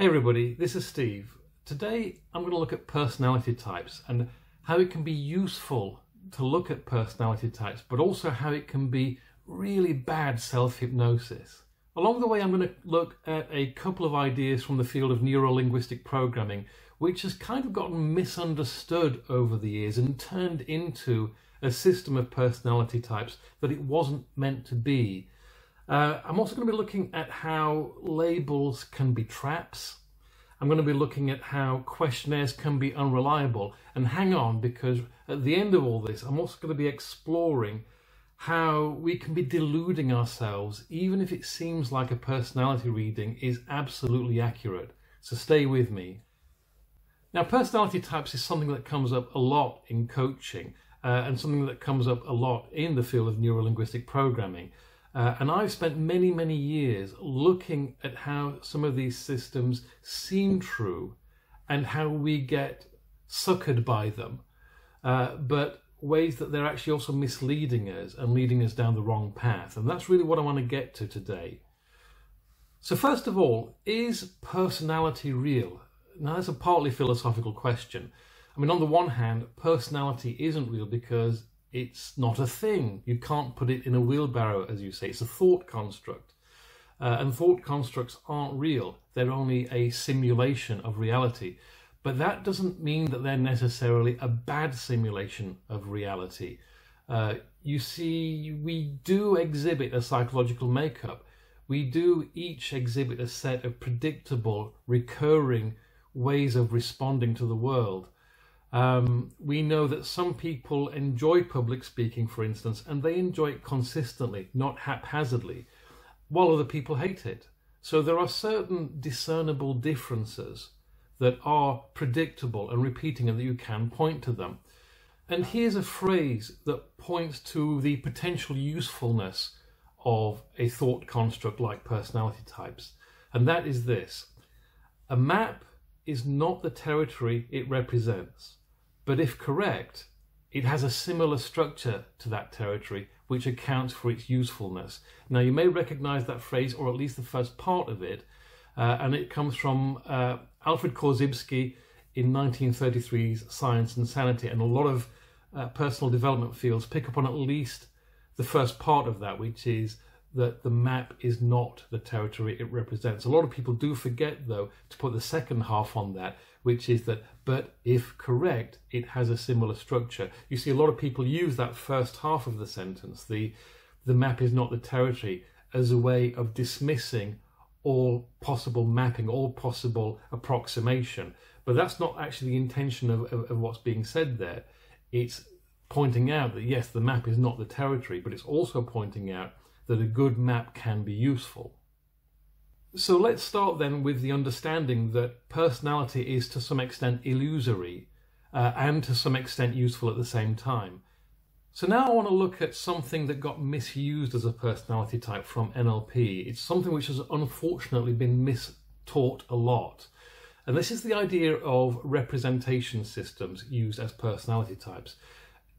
Hey everybody, this is Steve. Today I'm going to look at personality types and how it can be useful to look at personality types, but also how it can be really bad self-hypnosis. Along the way I'm going to look at a couple of ideas from the field of neuro-linguistic programming, which has kind of gotten misunderstood over the years and turned into a system of personality types that it wasn't meant to be. I'm also going to be looking at how labels can be traps. I'm going to be looking at how questionnaires can be unreliable. And hang on, because at the end of all this, I'm also going to be exploring how we can be deluding ourselves, even if it seems like a personality reading is absolutely accurate. So stay with me. Now, personality types is something that comes up a lot in coaching and something that comes up a lot in the field of neuro-linguistic programming. And I've spent many years looking at how some of these systems seem true and how we get suckered by them, but ways that they're actually also misleading us and leading us down the wrong path. And that's really what I want to get to today. So first of all, is personality real? Now, that's a partly philosophical question. I mean, on the one hand, personality isn't real because it's not a thing. You can't put it in a wheelbarrow, as you say. It's a thought construct. And thought constructs aren't real. They're only a simulation of reality. But that doesn't mean that they're necessarily a bad simulation of reality. You see, we do exhibit a psychological makeup. We do each exhibit a set of predictable, recurring ways of responding to the world. We know that some people enjoy public speaking, for instance, and they enjoy it consistently, not haphazardly, while other people hate it. So there are certain discernible differences that are predictable and repeating and that you can point to them. And here's a phrase that points to the potential usefulness of a thought construct like personality types. And that is this: a map is not the territory it represents, but if correct, it has a similar structure to that territory, which accounts for its usefulness. Now, you may recognize that phrase, or at least the first part of it, and it comes from Alfred Korzybski in 1933's Science and Sanity, and a lot of personal development fields pick up on at least the first part of that, which is that the map is not the territory it represents. A lot of people do forget, though, to put the second half on that, which is that, but if correct, it has a similar structure. You see, a lot of people use that first half of the sentence, the map is not the territory, as a way of dismissing all possible mapping, all possible approximation. But that's not actually the intention of what's being said there. It's pointing out that, yes, the map is not the territory, but it's also pointing out that a good map can be useful. So let's start then with the understanding that personality is to some extent illusory and to some extent useful at the same time. So now I want to look at something that got misused as a personality type from NLP. It's something which has unfortunately been mistaught a lot. And this is the idea of representation systems used as personality types.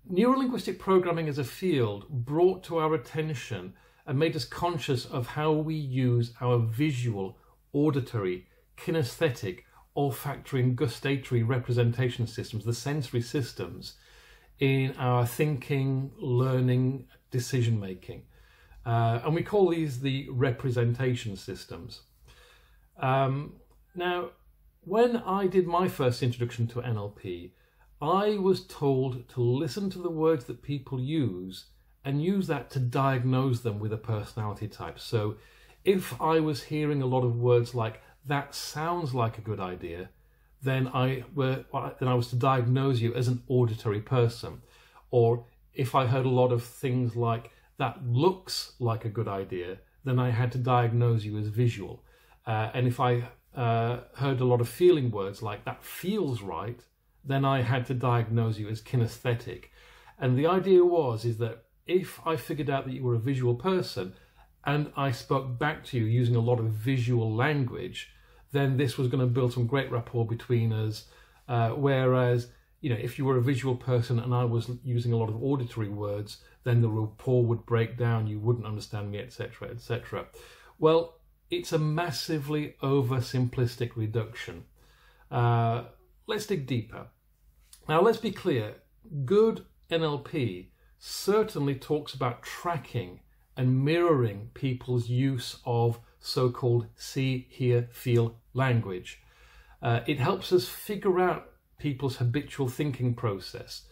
Neuro-linguistic programming as a field brought to our attention and made us conscious of how we use our visual, auditory, kinesthetic, olfactory and gustatory representation systems, the sensory systems, in our thinking, learning, decision making. And we call these the representation systems. Now, when I did my first introduction to NLP, I was told to listen to the words that people use and use that to diagnose them with a personality type. So if I was hearing a lot of words like, that sounds like a good idea, then I was to diagnose you as an auditory person. Or if I heard a lot of things like, that looks like a good idea, then I had to diagnose you as visual. And if I heard a lot of feeling words like, that feels right, then I had to diagnose you as kinesthetic. And the idea is that if I figured out that you were a visual person and I spoke back to you using a lot of visual language, then this was going to build some great rapport between us. Whereas, if you were a visual person and I was using a lot of auditory words, then the rapport would break down, you wouldn't understand me, etc., etc. Well, it's a massively oversimplistic reduction. Let's dig deeper. Now, let's be clear. Good NLP certainly talks about tracking and mirroring people's use of so-called see, hear, feel language. It helps us figure out people's habitual thinking process.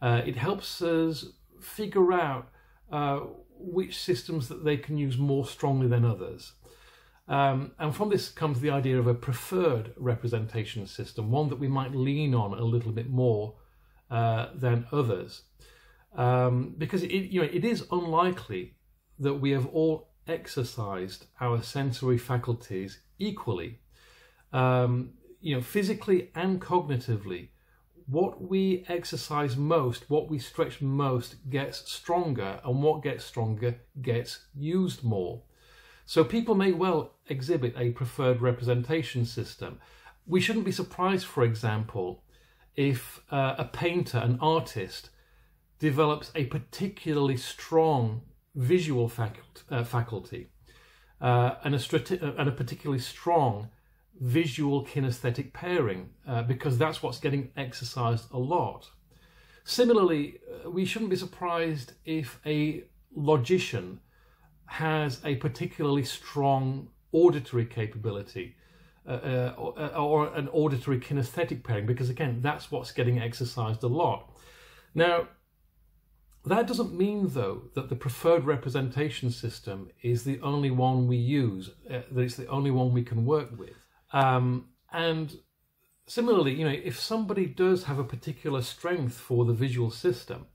It helps us figure out which systems that they can use more strongly than others. And from this comes the idea of a preferred representation system, one that we might lean on a little bit more than others. Because it is unlikely that we have all exercised our sensory faculties equally. Physically and cognitively, what we exercise most, what we stretch most gets stronger, and what gets stronger gets used more. So people may well exhibit a preferred representation system. We shouldn't be surprised, for example, if a painter, an artist, develops a particularly strong visual faculty and a particularly strong visual kinesthetic pairing, because that's what's getting exercised a lot. Similarly, we shouldn't be surprised if a logician has a particularly strong auditory capability or an auditory kinesthetic pairing, because again, that's what's getting exercised a lot. Now, that doesn't mean, though, that the preferred representation system is the only one we use, that it's the only one we can work with. And similarly, if somebody does have a particular strength for the visual system,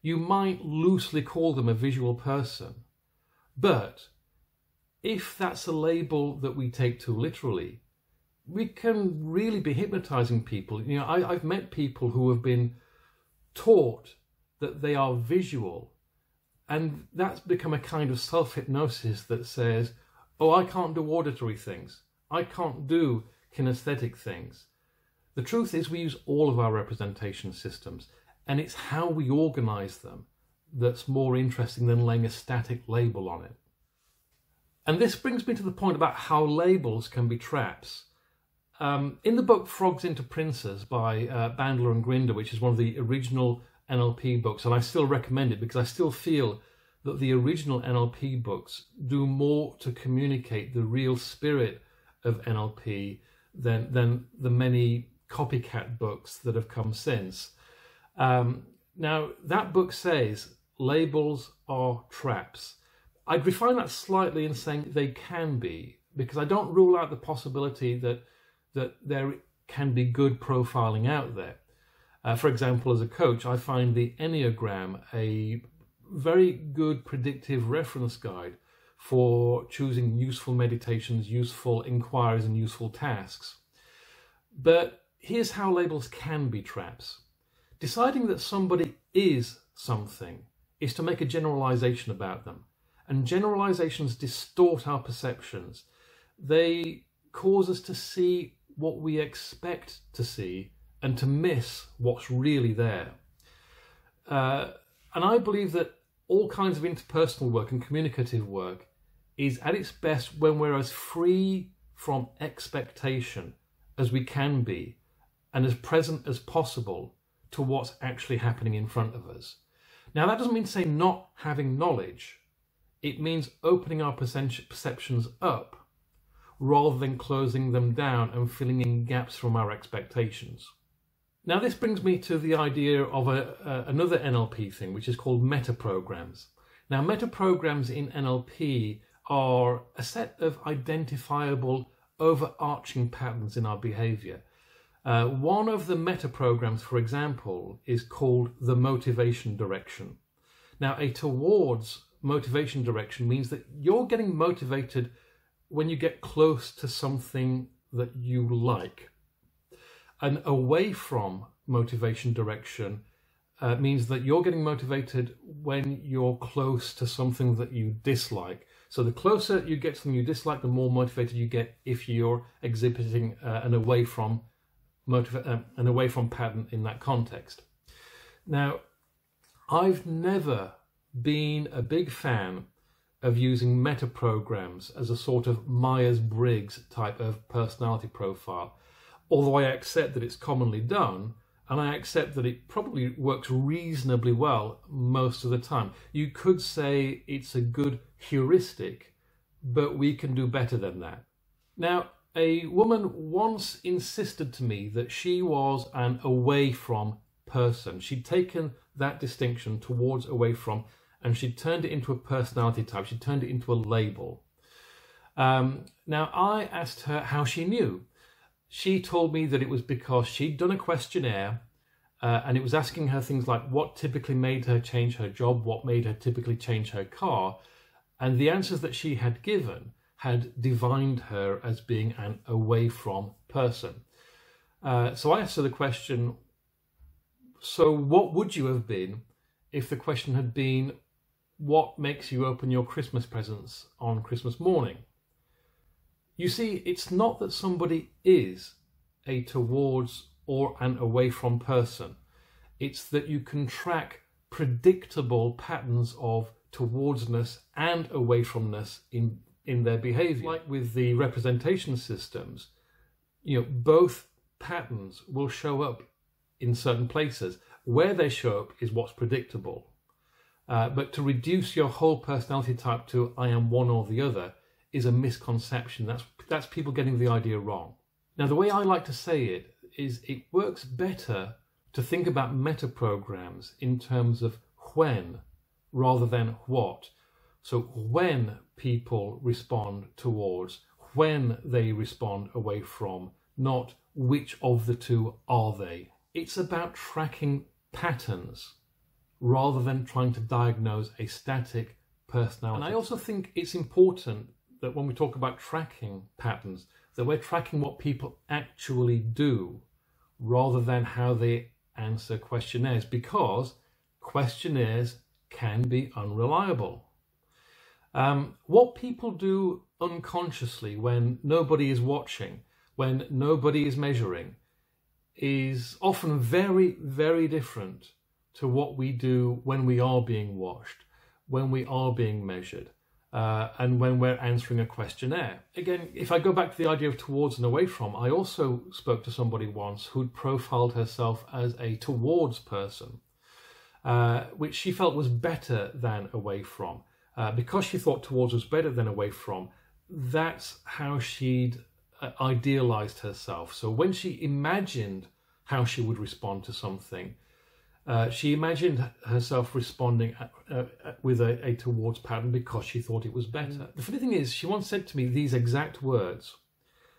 you might loosely call them a visual person. But if that's a label that we take too literally, we can really be hypnotizing people. I've met people who have been taught that they are visual, and that's become a kind of self-hypnosis that says, oh, I can't do auditory things. I can't do kinesthetic things. The truth is we use all of our representation systems, and it's how we organize them that's more interesting than laying a static label on it. And this brings me to the point about how labels can be traps. In the book Frogs into Princes by Bandler and Grinder, which is one of the original NLP books, and I still recommend it because I still feel that the original NLP books do more to communicate the real spirit of NLP than the many copycat books that have come since. Now, that book says labels are traps. I'd refine that slightly in saying they can be, because I don't rule out the possibility that there can be good profiling out there. For example, as a coach, I find the Enneagram a very good predictive reference guide for choosing useful meditations, useful inquiries, and useful tasks. But here's how labels can be traps. Deciding that somebody is something is to make a generalization about them. And generalizations distort our perceptions. They cause us to see what we expect to see and to miss what's really there. And I believe that all kinds of interpersonal work and communicative work is at its best when we're as free from expectation as we can be and as present as possible to what's actually happening in front of us. Now, that doesn't mean to say not having knowledge. It means opening our perceptions up rather than closing them down and filling in gaps from our expectations. Now, this brings me to the idea of another NLP thing, which is called metaprograms. Now, metaprograms in NLP are a set of identifiable overarching patterns in our behavior. One of the metaprograms, for example, is called the motivation direction. Now, a towards motivation direction means that you're getting motivated when you get close to something that you like. And away from motivation direction means that you're getting motivated when you're close to something that you dislike. So the closer you get to something you dislike, the more motivated you get if you're exhibiting an away from pattern in that context. Now, I've never been a big fan of using meta-programs as a sort of Myers-Briggs type of personality profile, although I accept that it's commonly done, and I accept that it probably works reasonably well most of the time. You could say it's a good heuristic, but we can do better than that. Now, a woman once insisted to me that she was an away from person. She'd taken that distinction towards away from, and she'd turned it into a personality type. She'd turned it into a label. Now, I asked her how she knew. She told me that it was because she'd done a questionnaire and it was asking her things like what typically made her change her job, what made her typically change her car, and the answers that she had given had divined her as being an away from person. So I asked her the question, so what would you have been if the question had been, what makes you open your Christmas presents on Christmas morning? You see, it's not that somebody is a towards or an away from person. It's that you can track predictable patterns of towardsness and away fromness in their behavior. Like with the representation systems, both patterns will show up in certain places. Where they show up is what's predictable. But to reduce your whole personality type to I am one or the other is a misconception. That's people getting the idea wrong. Now, the way I like to say it is it works better to think about meta-programs in terms of when rather than what. So when people respond towards, when they respond away from, not which of the two are they. It's about tracking patterns rather than trying to diagnose a static personality. And I also think it's important that when we talk about tracking patterns, that we're tracking what people actually do rather than how they answer questionnaires, because questionnaires can be unreliable. What people do unconsciously when nobody is watching, when nobody is measuring, is often very, very different to what we do when we are being watched, when we are being measured, and when we're answering a questionnaire. Again, if I go back to the idea of towards and away from, I also spoke to somebody once who'd profiled herself as a towards person, which she felt was better than away from. Because she thought towards was better than away from, that's how she'd idealized herself. So when she imagined how she would respond to something, she imagined herself responding with a towards pattern because she thought it was better. The funny thing is, she once said to me these exact words.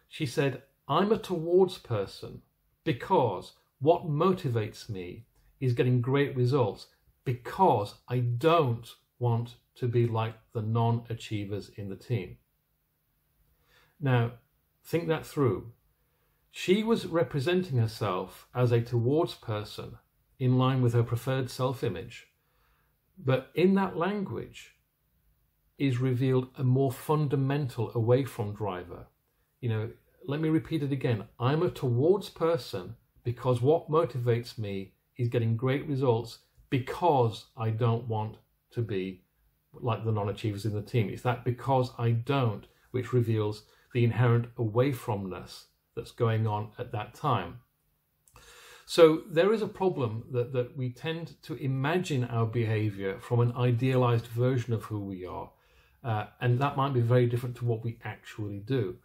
She said, I'm a towards person because what motivates me is getting great results because I don't want to be like the non-achievers in the team. Now, think that through. She was representing herself as a towards person in line with her preferred self-image, but in that language is revealed a more fundamental away from driver. Let me repeat it again. I'm a towards person because what motivates me is getting great results because I don't want to be like the non-achievers in the team. It's that because I don't, which reveals the inherent away fromness that's going on at that time. So there is a problem that we tend to imagine our behavior from an idealized version of who we are, and that might be very different to what we actually do.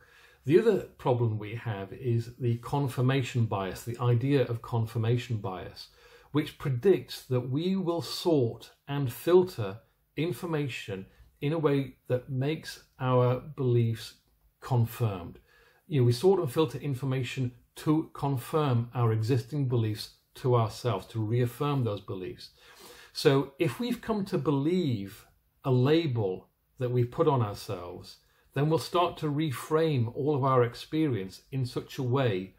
The other problem we have is the confirmation bias, the idea of confirmation bias, which predicts that we will sort and filter information in a way that makes our beliefs confirmed. We sort and filter information to confirm our existing beliefs to ourselves, to reaffirm those beliefs. So if we've come to believe a label that we've put on ourselves, then we'll start to reframe all of our experience in such a way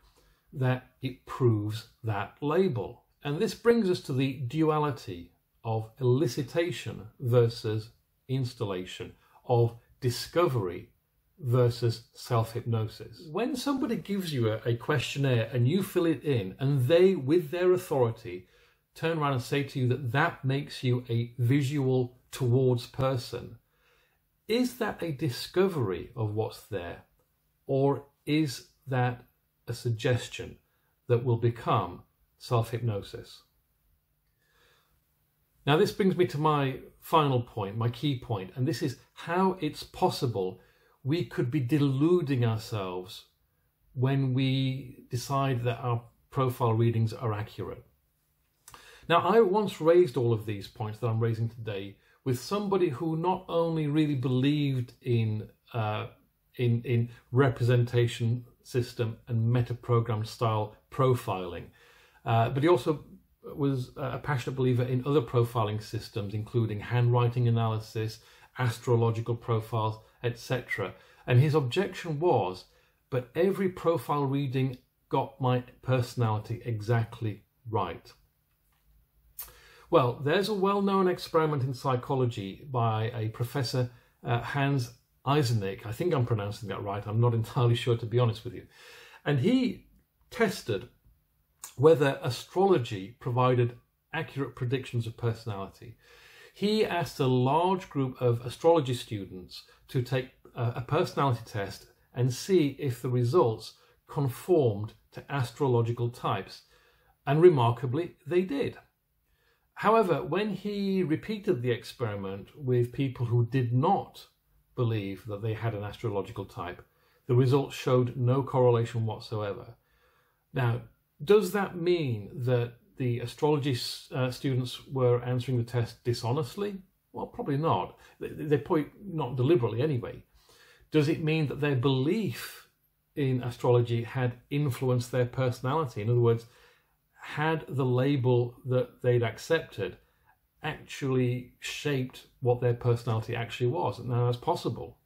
that it proves that label. And this brings us to the duality of elicitation versus installation, of discovery versus self-hypnosis. When somebody gives you a questionnaire and you fill it in, and they, with their authority, turn around and say to you that that makes you a visual towards person, is that a discovery of what's there, or is that a suggestion that will become self-hypnosis? Now this brings me to my final point, my key point, and this is how it's possible we could be deluding ourselves when we decide that our profile readings are accurate. Now, I once raised all of these points that I'm raising today with somebody who not only really believed in representation system and meta-program style profiling, but he also was a passionate believer in other profiling systems, including handwriting analysis, astrological profiles, etc. And his objection was, but every profile reading got my personality exactly right. Well, there's a well-known experiment in psychology by a professor, Hans Eisenach. I think I'm pronouncing that right. I'm not entirely sure, to be honest with you. And he tested whether astrology provided accurate predictions of personality. He asked a large group of astrology students to take a personality test and see if the results conformed to astrological types. And remarkably, they did. However, when he repeated the experiment with people who did not believe that they had an astrological type, the results showed no correlation whatsoever. Now, does that mean that the astrology students were answering the test dishonestly? Well, probably not. They're probably not deliberately anyway. Does it mean that their belief in astrology had influenced their personality? In other words, had the label that they'd accepted actually shaped what their personality actually was? Now, that's possible.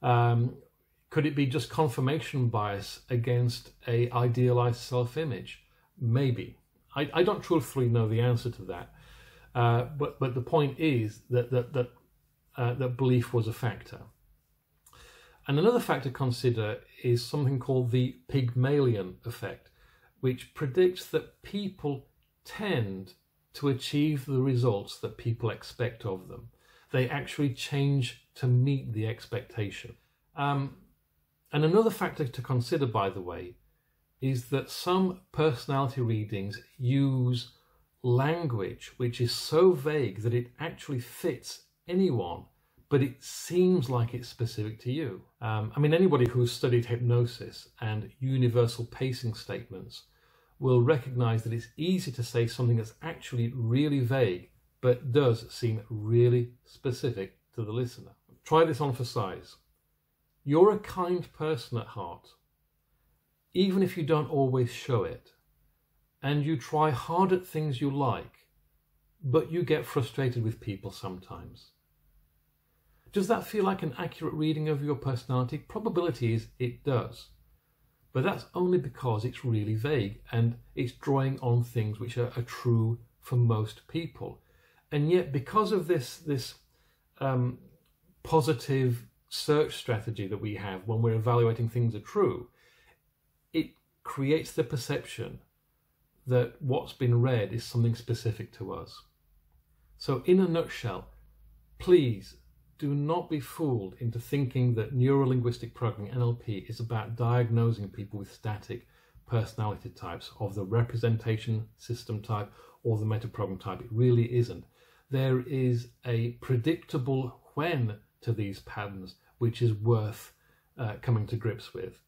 Could it be just confirmation bias against an idealized self-image? Maybe. I don't truthfully know the answer to that. But the point is that belief was a factor. And another factor to consider is something called the Pygmalion effect, which predicts that people tend to achieve the results that people expect of them. They actually change to meet the expectation. And another factor to consider, by the way, is that some personality readings use language which is so vague that it actually fits anyone, but it seems like it's specific to you. I mean, anybody who's studied hypnosis and universal pacing statements will recognize that it's easy to say something that's actually really vague, but does seem really specific to the listener. Try this on for size. You're a kind person at heart, even if you don't always show it, and you try hard at things you like, but you get frustrated with people sometimes. Does that feel like an accurate reading of your personality? Probability is it does. But that's only because it's really vague and it's drawing on things which are true for most people. And yet, because of this positive search strategy that we have when we're evaluating things are true, it creates the perception that what's been read is something specific to us. So in a nutshell, please do not be fooled into thinking that Neuro-Linguistic Programming, NLP, is about diagnosing people with static personality types of the representation system type or the meta-program type. It really isn't. There is a predictable when to these patterns which is worth coming to grips with.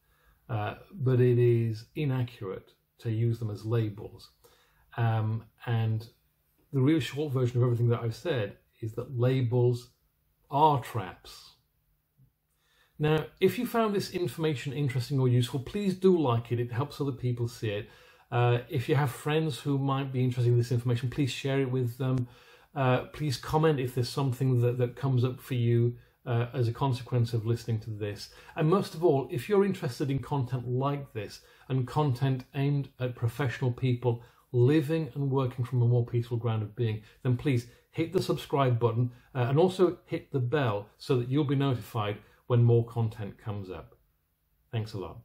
But it is inaccurate to use them as labels. And the real short version of everything that I've said is that labels are traps. Now, if you found this information interesting or useful, please do like it. It helps other people see it. If you have friends who might be interested in this information, please share it with them. Please comment if there's something that comes up for you as a consequence of listening to this. And most of all, if you're interested in content like this and content aimed at professional people living and working from a more peaceful ground of being, then please hit the subscribe button and also hit the bell so that you'll be notified when more content comes up. Thanks a lot.